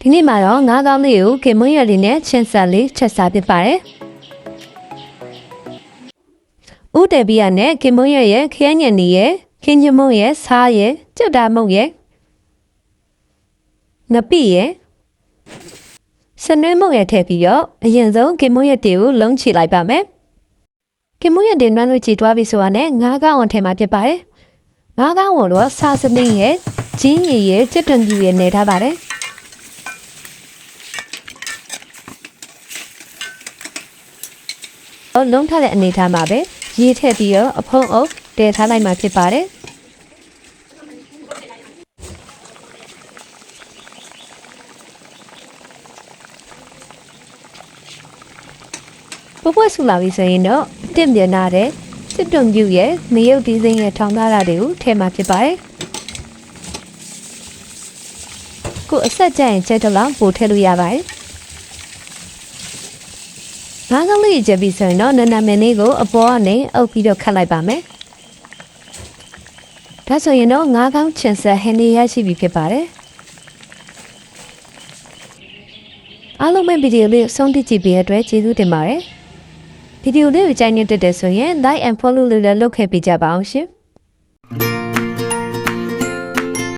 ဒီနေ့မှာတော့ငါးကောင်းလေးကိုခင်မွန်းရည်လေးနဲ့ချင်းဆက်လေးချက်စားဖြစ်ပါတယ်။ဦးတယ်ဘီယာနဲ့ခင်မွန်းရည်ရဲ့ခရမ်းညံနေရဲ့ခင်ညမုံရဲ့စားရဲ့ကျွတ်တာမုံရဲ့ငပိရဲ့စနွေးမုံရဲ့ထည့်ပြီးတော့အရင်ဆုံးခင်မွန်းရည်တွေကိုလုံးချလိုက်ပါမယ်။ခင်မွန်းရည်တွေနွမ်းလို့ကြည်တွားပြီးဆိုတာနဲ့ငါးကောင်းအောင်ထည့်မှာဖြစ်ပါတယ်။ငါးကောင်းကိုတော့စားစနင်းရဲ့ဂျင်းရည်ရဲ့ကျွတ်တွန်ကြီးရဲ့နေထားပါတယ်။လုံးထားတဲ့အနေထားမှာပဲရေးထည့်ပြီးတော့အဖုံးအုပ်တည်ထားလိုက်မှဖြစ်ပါတယ်ပပွက်ဆူလာပြီဆိုရင်တော့တင့်ပြနာတဲ့စစ်တုံပြူရဲ့မရုပ်ဒီဇိုင်းရဲ့ထောင်သားတာတွေကိုထည့်မှဖြစ်ပါတယ်ကိုအဆက်ကြရင်ချက်တော့လောက်ပို့ထည့်လို့ရပါတယ်ငါးကောင်းလေးချက်ပြီးဆိုရင်တော့နာမည်လေးကိုအပေါ်ကနေအုပ်ပြီးတော့ခတ်လိုက်ပါမယ်။ဒါဆိုရင်တော့ငါးကောင်းချင်ဆက်ဟင်းလေးရရှိပြီဖြစ်ပါတယ်။အားလုံးပဲဗီဒီယိုလေးဆုံးဖြတ်ကြည့်ပြီးတဲ့အတွက်ကျေးဇူးတင်ပါတယ်။ဗီဒီယိုလေးကိုကြိုက်နေတဲ့ဆိုရင် like and follow လေးလုပ်ခဲ့ပေးကြပါအောင်ရှင်။